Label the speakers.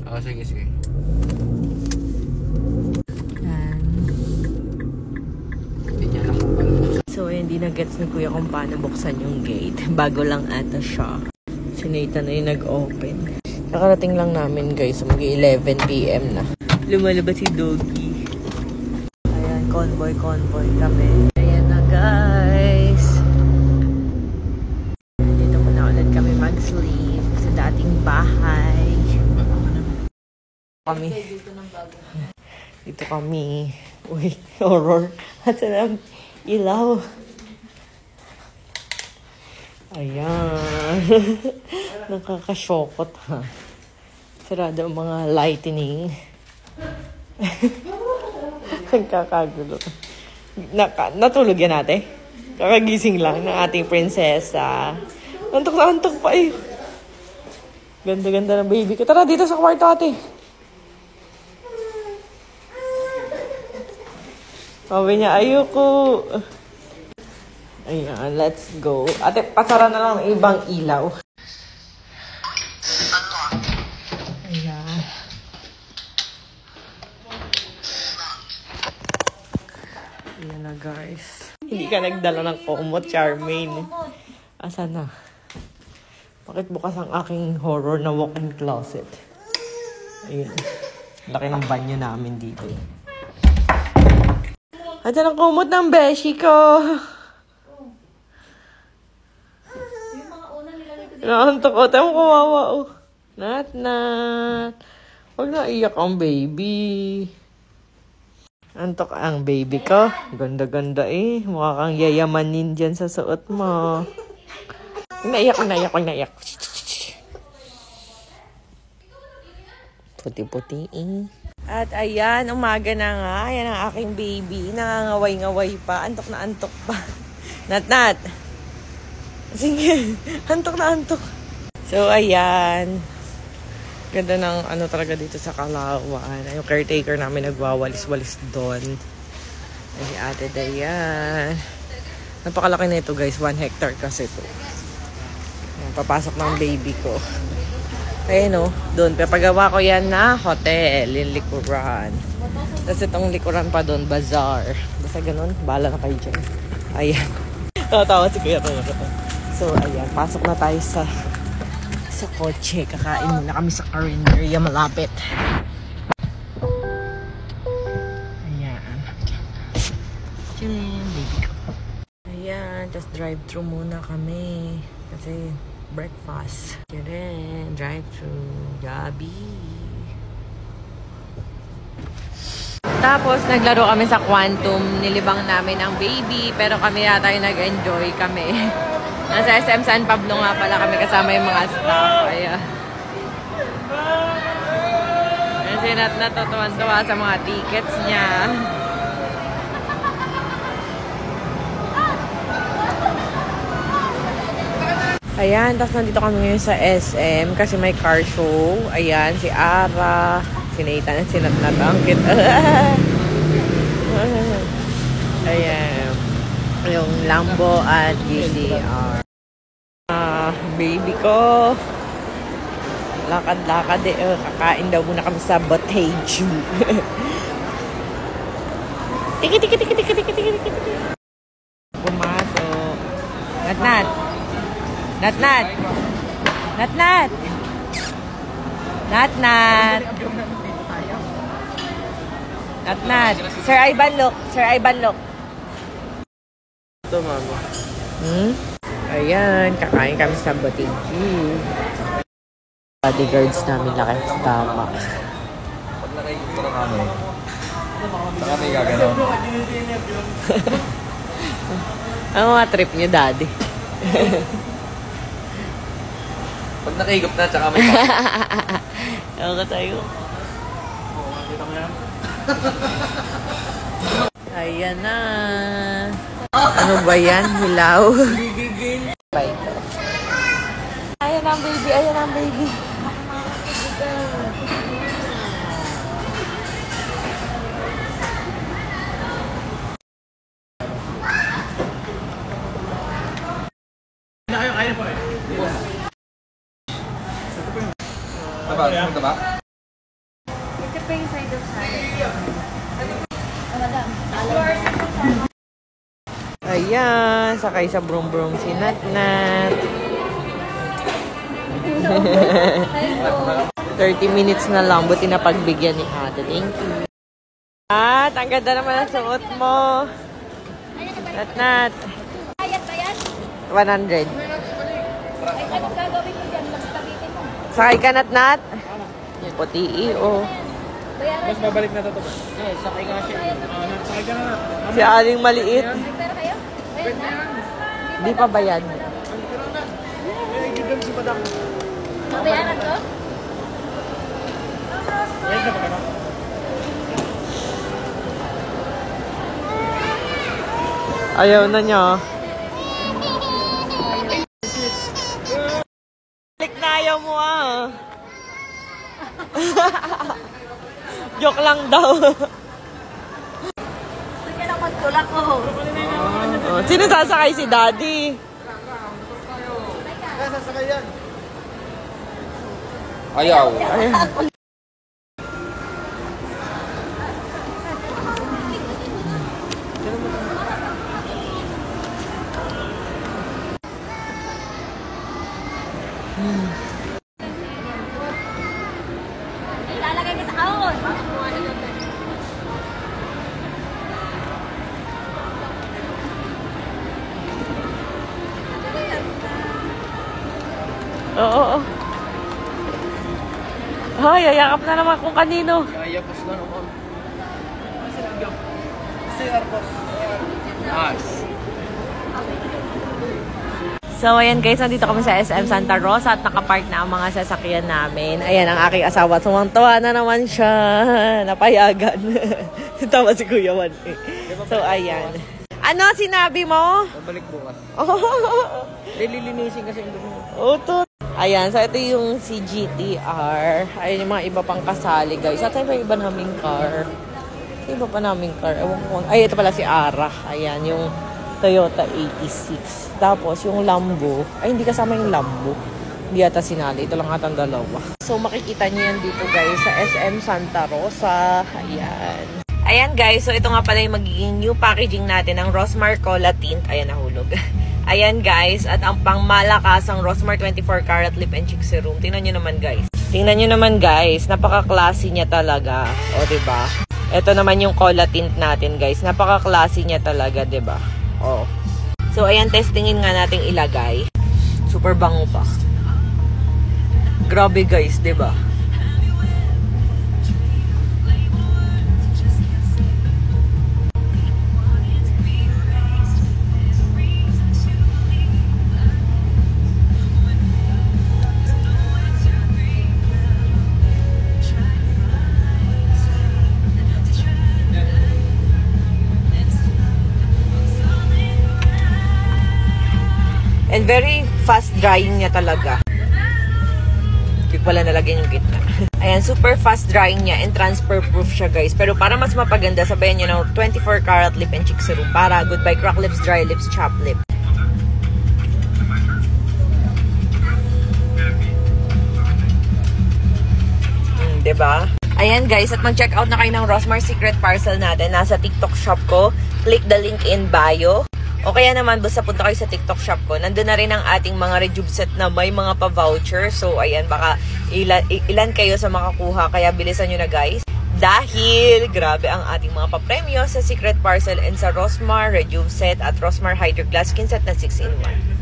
Speaker 1: Oh, sige, sige.
Speaker 2: So, hindi na-gets ni Kuya kung paano buksan yung gate. Bago lang ata siya. Si Nathan na yung nag-open. Nakarating lang namin guys. Mag-11 PM na. Lumalabas si Doggy. Ayan, convoy kami. Ayan na guys. Dito muna ulit kami mag-sleep sa dating bahay. Dito kami. Uy, horror. At lang ilaw. Ayan. Nakakasyokot ha. Sarado ang mga lightning. Nagkakagulo. Natulog yan ate? Kakagising lang ng ating prinsesa. Antok na antok pa eh. Ganda-ganda ng baby ko. Tara dito sa kwarto ate. Sabi niya, ayoko. Ayan, let's go. Ate, pasara na lang ang ibang ilaw. Ayan. Ayan na, guys. Hindi ka nagdala ng komot, Charmaine. Asan na? Bakit bukas ang aking horror na walk-in closet? Ayan. Laki ng banyo namin dito. Ayan ang kumot ng beshi ko. Naantok ko. Tayo mo kumawa. Oh. Nat. Huwag na iyak ang baby. Antok ang baby ko. Ganda-ganda eh. Mukha kang yayamanin dyan sa suot mo. Huwag na iyak. Puti-puti eh. At ayan, umaga na nga. Ayan ang aking baby. Nangangaway-ngaway pa. Antok na antok pa. Nat. Sige. Antok na antok. So, ayan. Ganda ng ano talaga dito sa Calauan. Yung caretaker namin nagwawalis-walis doon. Ay, si Ate Dayan. Napakalaki na ito guys. 1 hectare kasi ito. Ayan, papasok ng baby ko. Ayan o, doon. Papagawa ko yan na hotel, yung likuran. Tapos itong likuran pa doon, bazaar. Basta ganun, bahala na kayo dyan. Ayan. Tatawa si Kuya Toro. So, ayan. Pasok na tayo sa kotse. Kakain muna kami sa Carinderia malapit. Ayan. Tiyun, baby ko. Ayan, just drive-thru muna kami. Kasi breakfast. Keren, drive-thru. Gabi. Tapos, naglaro kami sa Quantum. Nilibang namin ang baby. Pero kami yata yung nag-enjoy kami. Nasa SM San Pablo nga pala kami kasama yung mga staff. Ayan. Kasi natutuwan-tuwa sa mga tickets niya. Ayan, tapos nandito kami ngayon sa SM kasi may car show. Ayan, si Ara, si Nathan, si Natangkit. Ayan, yung Lambo at GCR. Baby ko. Lakad-lakad eh. Kakain daw muna kami sa Boteju. Tiki. Pumasok. Nat. Sir Ivan, look.
Speaker 1: Ito, mama.
Speaker 2: Ayan, kakain kami sa Boteju. Bodyguards namin nakastama.
Speaker 1: Pag nakikita na kami, saan kami gagalaw?
Speaker 2: Ang mga trip niyo, daddy.
Speaker 1: Pag nakihigop na, tsaka may pa.
Speaker 2: Ewan ka tayo.
Speaker 1: Kita mo yan?
Speaker 2: Ayan na. Ano ba yan? Hilaw? Bye. Ayan ang baby.
Speaker 1: Diba? Ito ba?
Speaker 3: Ito pa yung side of salad. Madam.
Speaker 2: Ayan, sakay sa brum-brum si Natnat. 30 minutes na lang, buti na pagbigyan ni ate. Thank you. At, ang ganda naman ang suot mo. Natnat.
Speaker 3: Bayad ba yan?
Speaker 2: 100.
Speaker 3: Ay, anong gagawin mo dyan? Magpagitin mo.
Speaker 2: Sakay ka, Natnat? Puti, oh.
Speaker 3: Bayaran
Speaker 4: Mas babalik na to ba? Eh, sakay nga siya. Sakay ka na.
Speaker 2: Si Aling maliit.
Speaker 3: May pera kayo? Bayad na?
Speaker 2: Di pa bayad.
Speaker 4: Eh, gigam si Madam.
Speaker 3: Mabayaran ko?
Speaker 4: Bayad na ba ka na?
Speaker 2: Ayaw na niya. Balik na ayaw mo ah. Joke lang daw.
Speaker 3: Sige lang magtulak ko.
Speaker 2: Oh, sino sasakay si Daddy?
Speaker 4: Sasakay yan.
Speaker 1: Ayaw.
Speaker 3: Ilalagay ka sa kahon.
Speaker 2: Oo. Hoy, yayakap na naman kung kanino.
Speaker 4: Yayapos na naman. Sirpos. Nice.
Speaker 2: So, ayan guys, nandito kami sa SM Santa Rosa at nakapark na ang mga sasakyan namin. Ayan, ang aking asawa. Tumang-tuwa na naman siya. Napayagan. Tama si Kuya Juan. So, ayan. Ano sinabi mo?
Speaker 4: Babalik bukas.
Speaker 2: Oh,
Speaker 4: Lilinisin kasi yung dumi.
Speaker 2: to. Ayan, so ito yung si GTR. Ayan yung mga iba pang kasali, guys. At yung iba naming car. Iba pa naming car. Ewan ko. Ay, ito pala si Ara. Ayan, yung Toyota 86. Tapos, yung Lambo. Ay, hindi kasama yung Lambo. Hindi yata sinali. Ito lang atang dalawa. So, makikita nyo yan dito, guys, sa SM Santa Rosa. Ayan. Ayan, guys. So, ito nga pala yung magiging new packaging natin ng Rosmar Cola Tint. Ayan, nahulog. Ayan, guys. At ang pangmalakasang Rosmar 24 Karat Lip and Cheek Serum. Tingnan nyo naman, guys. Tingnan nyo naman, guys. Napaka-classy niya talaga. O, diba? Ito naman yung Cola Tint natin, guys. Napaka-classy niya talaga, diba? O. So, ayan, testingin nga nating ilagay. Super bango pa. Grabe, guys, diba? And very fast drying niya talaga. Hindi pala nalagyan yung gitna. Ayan, super fast drying niya and transfer proof siya, guys. Pero para mas mapaganda, sabayan nyo ng 24 Karat Lip and Cheek Serum para goodbye crack lips, dry lips, chapped lip. Diba? Ayan, guys, at mag-check out na kayo ng Rosmar Secret Parcel natin. Nasa TikTok shop ko. Click the link in bio. O kaya naman, basta punta kayo sa TikTok shop ko. Nandun na rin ang ating mga Rejuve set na may mga pa-voucher. So, ayan, baka ilan kayo sa makakuha. Kaya bilisan nyo na, guys. Dahil, grabe ang ating mga papremyo sa Secret Parcel and sa Rosmar Rejuve set at Rosmar Hydro Glass Skin Set na 6-in-1.